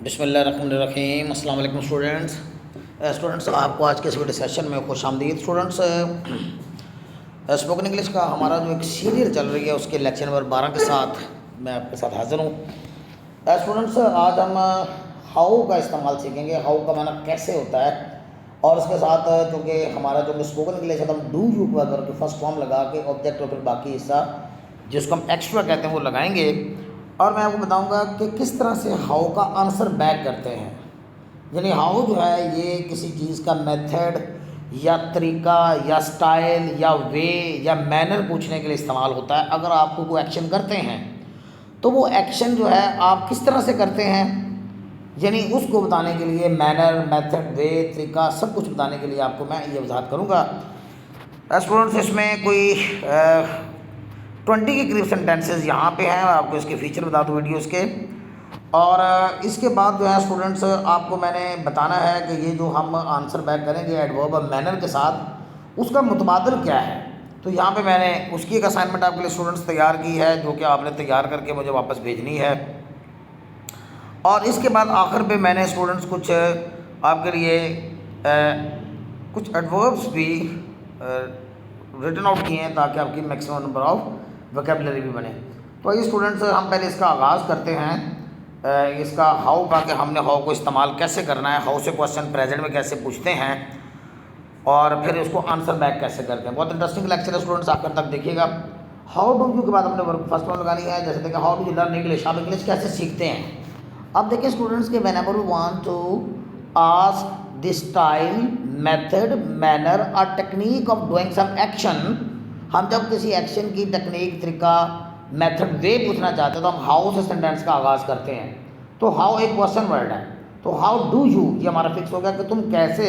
बिस्मिल्लाहिर्रहमानिर्रहीम। अस्सलाम वालेकुम स्टूडेंट्स आपको आज के इस वीडियो सेशन में खुश आमदीद। स्टूडेंट्स, स्पोकन इंग्लिश का हमारा जो एक सीरियल चल रही है उसके लेक्चर नंबर 12 के साथ मैं आपके साथ हाज़िर हूँ। स्टूडेंट्स, आज हम हाउ का इस्तेमाल सीखेंगे। हाउ का माना कैसे होता है, और उसके साथ चूँकि हमारा जो स्पोकन इंग्लिश है तो हम डू यू करके फर्स्ट फॉर्म लगा के ऑब्जेक्ट और फिर बाकी हिस्सा जिसको हम एक्स्ट्रा कहते हैं वो लगाएंगे। और मैं आपको बताऊंगा कि किस तरह से हाउ का आंसर बैक करते हैं। यानी हाउ जो है ये किसी चीज़ का मेथड या तरीका या स्टाइल या वे या मैनर पूछने के लिए इस्तेमाल होता है। अगर आपको कोई एक्शन करते हैं तो वो एक्शन जो है आप किस तरह से करते हैं, यानी उसको बताने के लिए मैनर, मेथड, वे, तरीका सब कुछ बताने के लिए आपको मैं ये वजाहत करूँगा। स्टूडेंट्स, इसमें कोई 20 के करीब सेंटेंसेस यहाँ पे हैं। आपको इसके फीचर बता दूँ वीडियोस के। और इसके बाद जो है स्टूडेंट्स आपको मैंने बताना है कि ये जो हम आंसर बैक करेंगे एडवर्ब और मैनर के साथ उसका मुतबादल क्या है। तो यहाँ पे मैंने उसकी एक असाइनमेंट आपके लिए स्टूडेंट्स तैयार की है जो कि आपने तैयार करके मुझे वापस भेजनी है। और इसके बाद आखिर पे मैंने स्टूडेंट्स कुछ आपके लिए कुछ एडवर्ब्स भी रिटन आउट किए हैं ताकि आपकी मैक्सिमम नंबर ऑफ वोकेबलरी भी बने। तो ये स्टूडेंट्स हम पहले इसका आगाज़ करते हैं इसका हाउ का, कि हमने हाउ को इस्तेमाल कैसे करना है, हाउ से क्वेश्चन प्रेजेंट में कैसे पूछते हैं और फिर उसको आंसर बैक कैसे करते हैं। बहुत इंटरेस्टिंग लेक्चर है स्टूडेंट्स, आखिर तक देखिएगा। हाउ डू यू के बाद हमने वर्क फर्स्ट वन लगानी है। जैसे देखिए how do you learn English, आप इंग्लिश कैसे सीखते हैं। अब देखिए स्टूडेंट्स के whenever we want to ask the style, method, manner और technique of doing some action, हम जब किसी एक्शन की टेक्निक, तरीका, मेथड, वे पूछना चाहते हैं तो हम हाउ से सेंटेंस का आगाज़ करते हैं। तो हाउ एक क्वेश्चन वर्ड है, तो हाउ डू यू ये हमारा फिक्स हो गया कि तुम कैसे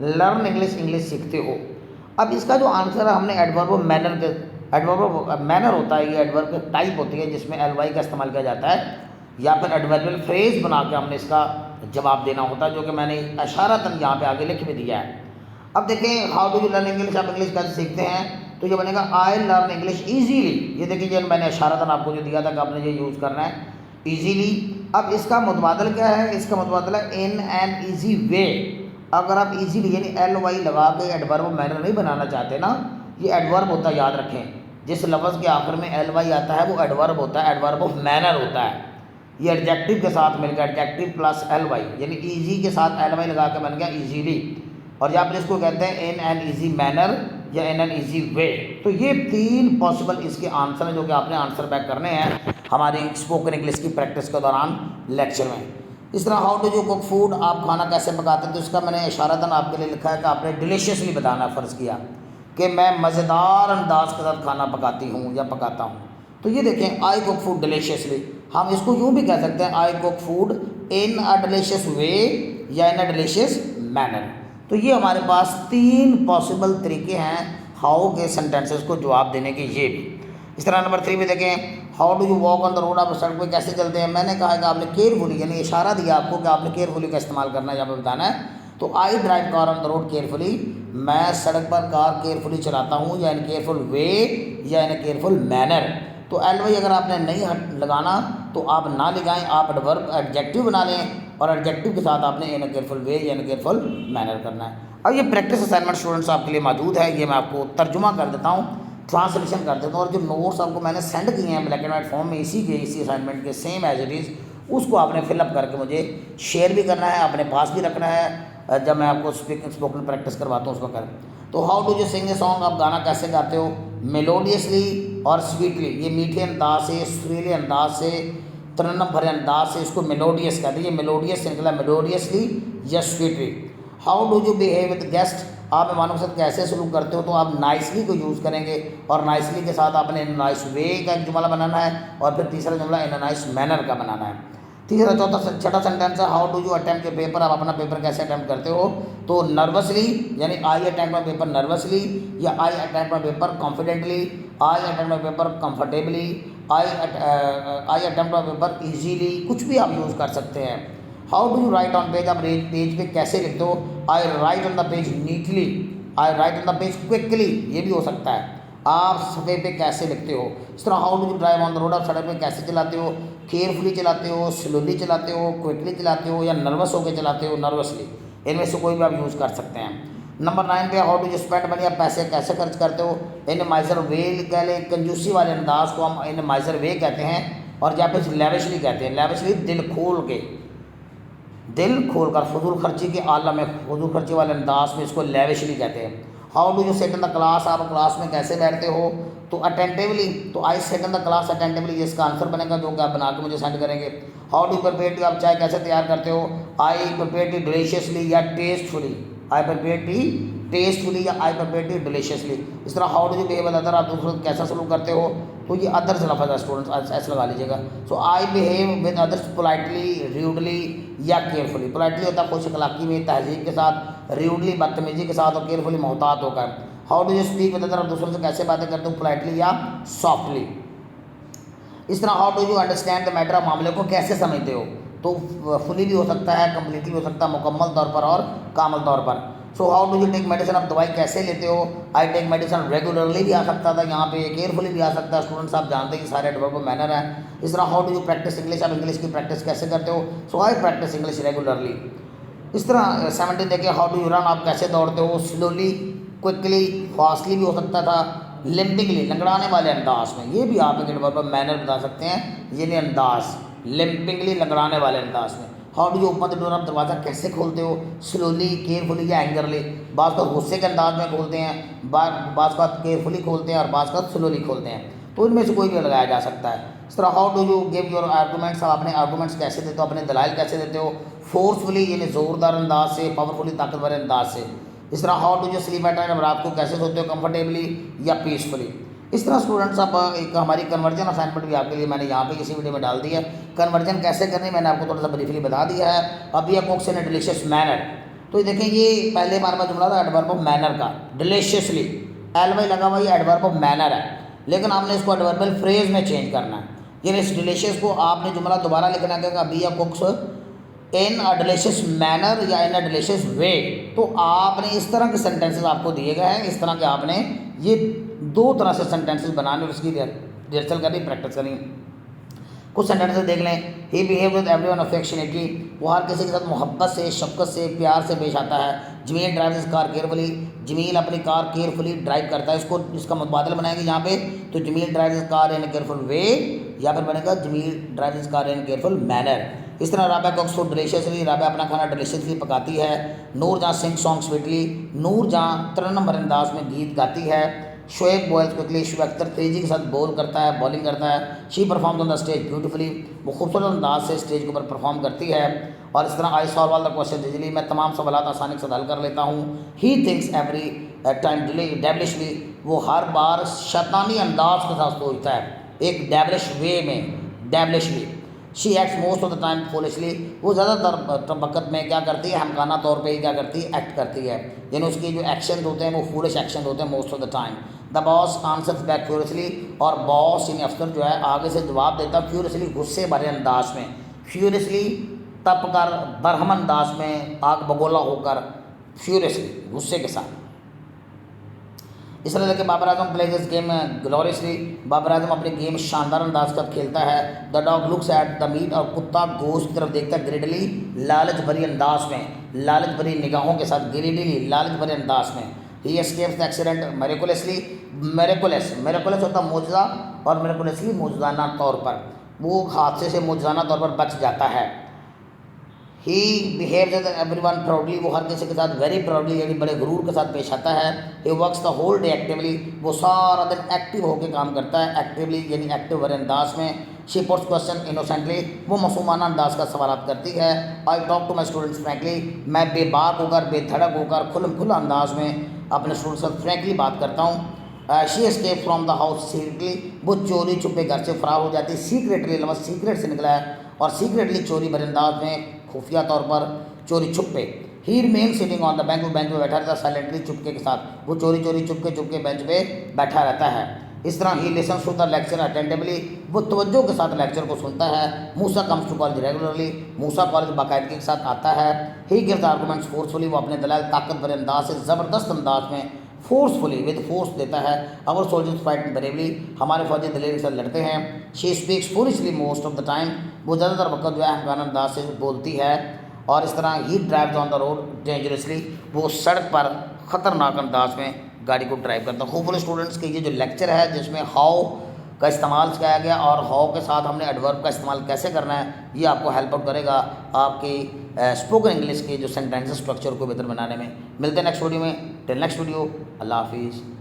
लर्न इंग्लिश सीखते हो। अब इसका जो आंसर है हमने एडवर्ब मैनर के, एडवर्ब मैनर होता है, ये एडवर्ब की टाइप होती है जिसमें एल का इस्तेमाल किया जाता है, या फिर एडवर्बियल फ्रेज बना के हमने इसका जवाब देना होता है, जो कि मैंने इशारतन यहाँ पे आगे लिख भी दिया है। अब देखें how do you learn English, आप इंग्लिश कैसे सीखते हैं, तो ये बनेगा आई लर्न इंग्लिश ईजीली। ये देखिए ये मैंने इशारतन आपको जो दिया था कि आपने ये यूज़ करना है ईजीली। अब इसका मुतबादल क्या है, इसका मुतबादल है इन एन ईजी वे। अगर आप ईजीली यानी LY लगा के एडवर्ब मैनर नहीं बनाना चाहते ना, ये एडवर्ब होता है, याद रखें। जिस लफ्ज़ के आखिर में LY आता है वो एडवर्ब होता है, एडवर्ब ऑफ मैनर होता है। ये एडजेक्टिव के साथ मिलकर एडजेक्टिव प्लस LY यानी ईजी के साथ LY लगा के बन गया ईजीली। और या फिर इसको कहते हैं इन एन ईजी मैनर या इन एन ईजी वे। तो ये 3 पॉसिबल इसके आंसर हैं जो कि आपने आंसर बैक करने हैं हमारी स्पोकन इंग्लिश की प्रैक्टिस के दौरान लेक्चर में। इस तरह how do you cook food, आप खाना कैसे पकाते हैं, तो इसका मैंने इशारतन आपके लिए लिखा है कि आपने डिलीशियसली बताना फ़र्ज़ किया कि मैं मज़ेदार अंदाज के साथ खाना पकाती हूँ या पकाता हूँ। तो ये देखें आई कुक फूड डिलीशियसली, हम इसको यूँ भी कह सकते हैं I cook food in a delicious way या इन अ डिलीशियस मैनर। तो ये हमारे पास 3 पॉसिबल तरीके हैं हाउ के सेंटेंसेस को जवाब देने के। ये भी इस तरह नंबर 3 में देखें how do you walk on the road, आप सड़क पर कैसे चलते हैं। मैंने कहा कि आपने केयरफुली यानी इशारा दिया आपको कि आपने केयरफुली का इस्तेमाल करना है, यहाँ पर बताना है। तो I drive car on the road carefully, मैं सड़क पर कार केयरफुली चलाता हूँ, या इन केयरफुल वे या इन केयरफुल मैनर। तो LY अगर आपने नहीं लगाना तो आप ना लगाएं, आप एडवर्ब एडजेक्टिव बना लें और एडजेक्टिव के साथ आपने इन केयरफुल वे या इन केयरफुल मैनर करना है। अब ये प्रैक्टिस असाइनमेंट स्टूडेंट्स आपके लिए मौजूद है, ये मैं आपको तर्जुमा कर देता हूँ, ट्रांसलेशन कर देता हूँ। और जो नोट्स आपको मैंने सेंड किए हैं ब्लैक एंड वाइट फॉर्म में इसी असाइनमेंट के सेम एज इट इज़, उसको आपने फिलअप करके मुझे शेयर भी करना है, अपने पास भी रखना है जब मैं आपको स्पोकन प्रैक्टिस करवाता हूँ उसको कर। तो how do you sing a song, आप गाना कैसे गाते हो। मेलोडियसली और स्वीटली, ये मीठे अंदाज से, सुरीले अंदाज से, तरन्नुम भरे अंदाज से, इसको मेलोडियस कहते हैं। ये मेलोडियस से निकला मेलोडियसली या sweetly. How do you behave with guest, आप मेहमानों के साथ कैसे सलूक करते हो, तो आप नाइसली को यूज़ करेंगे और नाइसली के साथ आपने इन नाइस वे का एक जुमला बनाना है और फिर तीसरा जुमला इन नाइस मैनर का बनाना है। तीसरा चौथा छठा सेंटेंस है how do you attempt your paper, आप अपना पेपर कैसे अटेम्प्ट करते हो। तो नर्वसली यानी I attempt my paper nervously, या I attempt my paper confidently, I attempt my paper comfortably, I attempt my paper easily, कुछ भी आप यूज़ कर सकते हैं। How do you write on page, आप पेज पे कैसे लिखते हो। I write on the page neatly, I write on the page quickly, ये भी हो सकता है। आप सफ़े पे कैसे लिखते हो। इस तरह how do you drive on the road, आप सड़क पे कैसे चलाते हो, केयरफुली चलाते हो, स्लोली चलाते हो, क्विकली चलाते हो, या नर्वस होकर चलाते हो, नर्वसली। इनमें से कोई भी आप यूज़ कर सकते हैं। नंबर 9 पे how do you spend money, आप पैसे कैसे खर्च करते हो। इन माइजर वे कह लें, कंजूसी वाले अंदाज को हम इन माइजर वे कहते हैं, और जहाँ पे लेविशली कहते हैं। लेविशली दिल खोल के, दिल खोल कर, फजूल खर्ची के आलम में, फजूल खर्ची वाले अंदाज में इसको लेविशली कहते हैं। How do you sit in the class, आप क्लास में कैसे बैठते हो। तो अटेंटिवली, तो I sit in the class attentively, इसका आंसर बनेगा जो कि आप बना के मुझे सेंड करेंगे। हाउ डू प्रिपेयर टी, आप चाय कैसे तैयार करते हो। आई प्रिपेयर टी डिलीशियसली या tastefully, I prepare T tastefully या आई प्रिपेयर टी डिलीशियसली। इस तरह how do you behave with other, आप दूसरों कैसा सलूक करते हो। तो ये अदर से लफज है स्टूडेंट्स, ऐसे लगा लीजिएगा। So I behave with others politely, rudely या केयरफुली। पोलाइटली होता है खुश अखलाकी में, तहजीब के साथ, र्यूडली बदतमीजी के साथ, और केयरफुली मोहतात होकर। How do you speak with other, आप दूसरों से कैसे बातें करते हो, पोलाइटली या सॉफ्टली। इस तरह how do you understand the matter, मामले को कैसे समझते हो। तो फुली भी हो सकता है, कम्प्लीटली हो सकता है, मुकम्मल तौर पर और कामल तौर पर। So how do you take medicine, आप दवाई कैसे लेते हो। आई टेक मेडिसिन रेगुलरली भी आ सकता था, यहाँ पे केयरफुली भी आ सकता है। स्टूडेंट्स आप जानते हैं कि सारे एडवर्ब मैनर है। इस तरह how do you practice English, आप इंग्लिश की प्रैक्टिस कैसे करते हो। सो आई प्रैक्टिस इंग्लिश रेगुलरली। इस तरह 17 देखिए, हाउ डू यू रन, आप कैसे दौड़ते हो। स्लोली, क्विकली, फास्टली भी हो सकता था, लिम्पिंगली, लंगड़ाने वाले अंदाज में। ये भी आप एक एडवर्ब मैनर बता सकते हैं, ये अंदाज, लिम्पिंगली, लंगड़ाने वाले अंदाज में। How do you open the door, आप दरवाज़ा कैसे खोलते हो। स्लोली, केयरफुली या एंगरली, बाज़ का गुस्से के अंदाज में खोलते हैं, बाज़ का केयरफुली खोलते हैं, और बाज़ का स्लोली खोलते हैं। तो इनमें से कोई भी लगाया जा सकता है। इस तरह how do you give your arguments, आप अपने आर्गूमेंट्स कैसे देते हो, अपने दलाइल कैसे देते हो। फोर्सफुली यानी ज़ोरदार अंदाज से, पावरफुली ताकतवर अंदाज से। इस तरह how do you sleep at night, अब रात को कैसे सोते हो, कंफर्टेबली या पीसफुली। इस तरह स्टूडेंट्स अब एक हमारी कन्वर्जन असाइनमेंट भी आपके लिए मैंने यहाँ पे इसी वीडियो में डाल दी है। कन्वर्जन कैसे करनी मैंने आपको थोड़ा सा ब्रीफली बता दिया है। अब ये कुक्स इन डिलीशियस मैनर, तो ये देखें, ये पहले हमारे पास जुमला था एडवर्ब ऑफ मैनर का, डिलीशियसली, एल वाई लगा हुआ, ये एडवर्ब ऑफ मैनर है, लेकिन आपने इसको एडवर्बल फ्रेज में चेंज करना है। यानी इस डिलीशियस को आपने जुमला दोबारा लिखना है, बी या कुक्स इन अ डिलीशियस मैनर या इन अ डिलीशियस वे। तो आपने इस तरह के सेंटेंसेस आपको दिए गए हैं, इस तरह के आपने ये दो तरह से सेंटेंसेस बनाने और उसकी रिहर्सल करनी, प्रैक्टिस करनी। कुछ सेंटेंसेस देख लें। ही बिहेव विद एवरीवन अफेक्शनेटली, वो हर किसी के साथ मोहब्बत से, शफकत से, प्यार से पेश आता है। Jamil drive his car carefully, Jamil अपनी कार केयरफुली ड्राइव करता है। इसको इसका मुबादल बनाएंगे यहाँ पे, तो Jameel drive his car in careful way, या फिर बनेगा Jameel drive his car in careful manner. इस तरह राबा कुक्स फूड डिलीशियसली, राबा अपना खाना डिलीशियसली पकाती है। नूर जहाँ सिंग सॉन्ग स्वीटली, नूर जहाँ तरन्नुम भरे अंदाज में गीत गाती है। शोएब बॉयल्स क्विकली, शोएब अख्तर तेज़ी के साथ बॉल करता है, बॉलिंग करता है। She performs on the stage beautifully, वो खूबसूरत अंदाज से स्टेज के ऊपर परफॉर्म करती है। और इस तरह I solve all the question easily, मैं तमाम सवालात आसानी से हल कर लेता हूँ। ही थिंक्स एवरी टाइम डेविलिशली, वो हर बार शैतानी अंदाज के साथ सोचता है, एक डेविलिश वे में, devilishly. She acts most of the time foolishly, वो ज़्यादातर वक्त में क्या करती है, हमकाना तौर पे ही क्या करती है, एक्ट करती है। यानी उसके जो एक्शन होते हैं वो फूलिश एक्शन होते हैं most of the time. The boss answers back furiously, और बॉस यानी अफसर जो है आगे से जवाब देता है फ्यूरियसली, गुस्से भरे अंदाज में। फ्यूरियसली तप कर, बरहम अंदाज में, आग बगोला होकर, फ्यूरियसली गुस्से के साथ। इस तरह देखिए, Babar Azam plays this game gloriously, Babar Azam अपनी गेम शानदार अंदाज का खेलता है। The dog looks at the meat, और कुत्ता गोश्त की तरफ देखता है ग्रिडली, लालच भरी अंदाज में, लालच भरी निगाहों के साथ, ग्रिडली लालच भरे अंदाज में। ही एस्केप्स द एक्सीडेंट मेरेकुलसली, मेरेकुलस होता मौजज़ा, और मेरेकुलसली मौजज़ाना तौर पर, वो हादसे से मौजज़ाना तौर पर बच जाता है। He behaves with everyone proudly, वो हर किसी के साथ वेरी प्राउडली यानी बड़े गुरूर के साथ पेश आता है। He works the whole day actively, वो सारा दिन एक्टिव होकर काम करता है, एक्टिवली यानी एक्टिव भरे अंदाज में। शी पुट्स क्वेश्चन इनोसेंटली, वो मासूमाना अंदाज का सवाल करती है। I talk to my students frankly, मैं बेबाक होकर, बेधड़क होकर, खुला अंदाज में अपने स्टूडेंट्स के साथ फ्रैंकली बात करता हूँ। She escape from the house secretly, वो चोरी छुपे घर से फरार हो जाती है। सीक्रेटली लफ्ज़ सीक्रेट से निकला है, और सीक्रेटली चोरी भरे अंदाज में, खुफिया तौर पर, चोरी छुपे। He remain sitting on the bench, वो बेंच पे बैठा रहता है साइलेंटली, चुपके के साथ, वो चोरी चुपके बेंच पे बैठा रहता है। इस तरह ही listens to the lecture attentively, वो तवज्जो के साथ लेक्चर को सुनता है। Musa comes to college regularly, Musa college बाकायदगी के साथ आता है। ही गिव्स आर्गूमेंट्स फोर्सफुली, वो अपने दलाल ताकत भरे अंदाज से, ज़बरदस्त अंदाज में, फोर्सफुली विद फोर्स देता है। अवर सोल्जर्स फाइट ब्रेवली, हमारे फौजी दिलेरी के साथ लड़ते हैं। She speaks foolishly most of the time, वो ज़्यादातर वक्त जो है अहंकार अंदाज से बोलती है। और इस तरह ही drives on the road dangerously, वो सड़क पर ख़तरनाक अंदाज में गाड़ी को ड्राइव करता है। होपफुल स्टूडेंट्स के ये जो लेक्चर है जिसमें हाउ का इस्तेमाल सिखाया गया और हाउ के साथ हमने एडवर्ब का इस्तेमाल कैसे करना है, ये आपको हेल्प आउट करेगा आपकी स्पोकन इंग्लिश के जो सेंटेंस स्ट्रक्चर को बेहतर बनाने में। मिलते हैं नेक्स्ट वीडियो में। टिल नेक्स्ट वीडियो, अल्लाह हाफिज़।